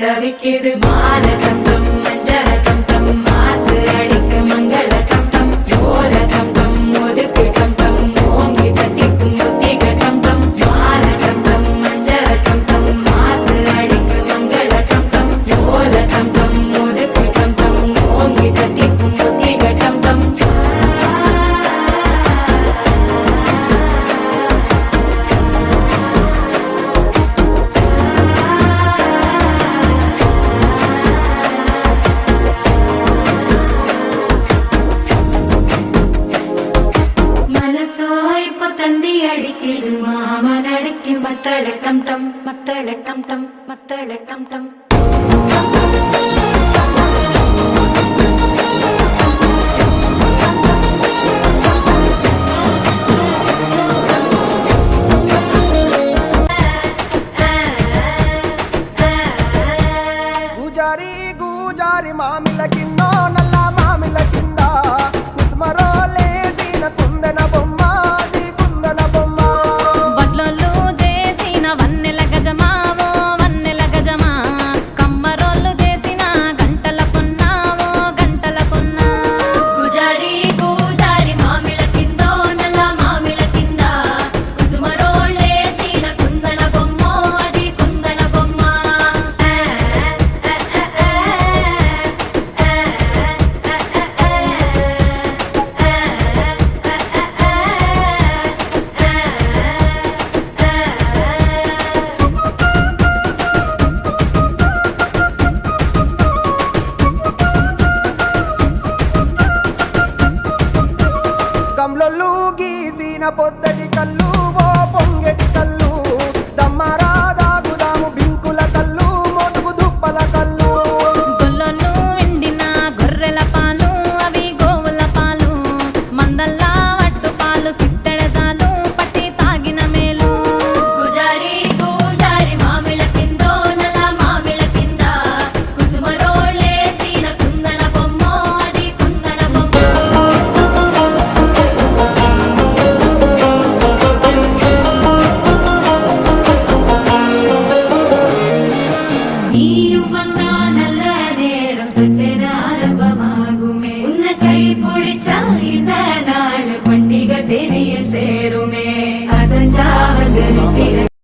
தவிக்குது மால டம் டம் மஞ்சள டம் டம் மாத்து அடிக்கு மங்கள டம் டம் ஓல டம் டம் ஒதுக்கு டம் டம் ஓங்கி தட்டிக்கும் முத்திக டம் டம் மால டம் டம் மஞ்சள டம் டம் மாத்து அடிக்கு மங்கள டம் டம் ஓல டம் டம் ஒதுக்கு டம் டம் ஓங்கி தட்டிக்கும் முத்திக டம் டம் தந்தி அடிக்குது மாமன் அடிக்கு மத்தள டம் டம் மத்தள டம் டம் மத்தள டம் டம் గూజారి గూజారి మామిల కిందో నల్ల మామిల కింద కుసుమరో లేచిన కుందన బొమ్మ కమ్లొల్లు గీసిన పొద్దటి కళ్ళు ఓ పొంగెటి కళ్ళు దమ్మరా దాగుదాము బింకుల కళ్ళు మోటుకు దుప్పల కళ్ళు గొల్లొల్లు ఎండిన గొర్రెల పాలు అవి గోవుల పాలు మందల్లా వట్టు పాలు సిత్తెడజాలు పట్టి తాగిన మేలు గుజారి గుజారి మామిళ కిందో నల్ల మామిళ కింద కుసుమరోళ్ళేసిన కుందన బొమ్మ అది కుందన బొమ్మ ஆரம்பமாகுமே உன்னை கை பிடிச்சா இந்த நாள் பண்டிகை தெரிய சேரும்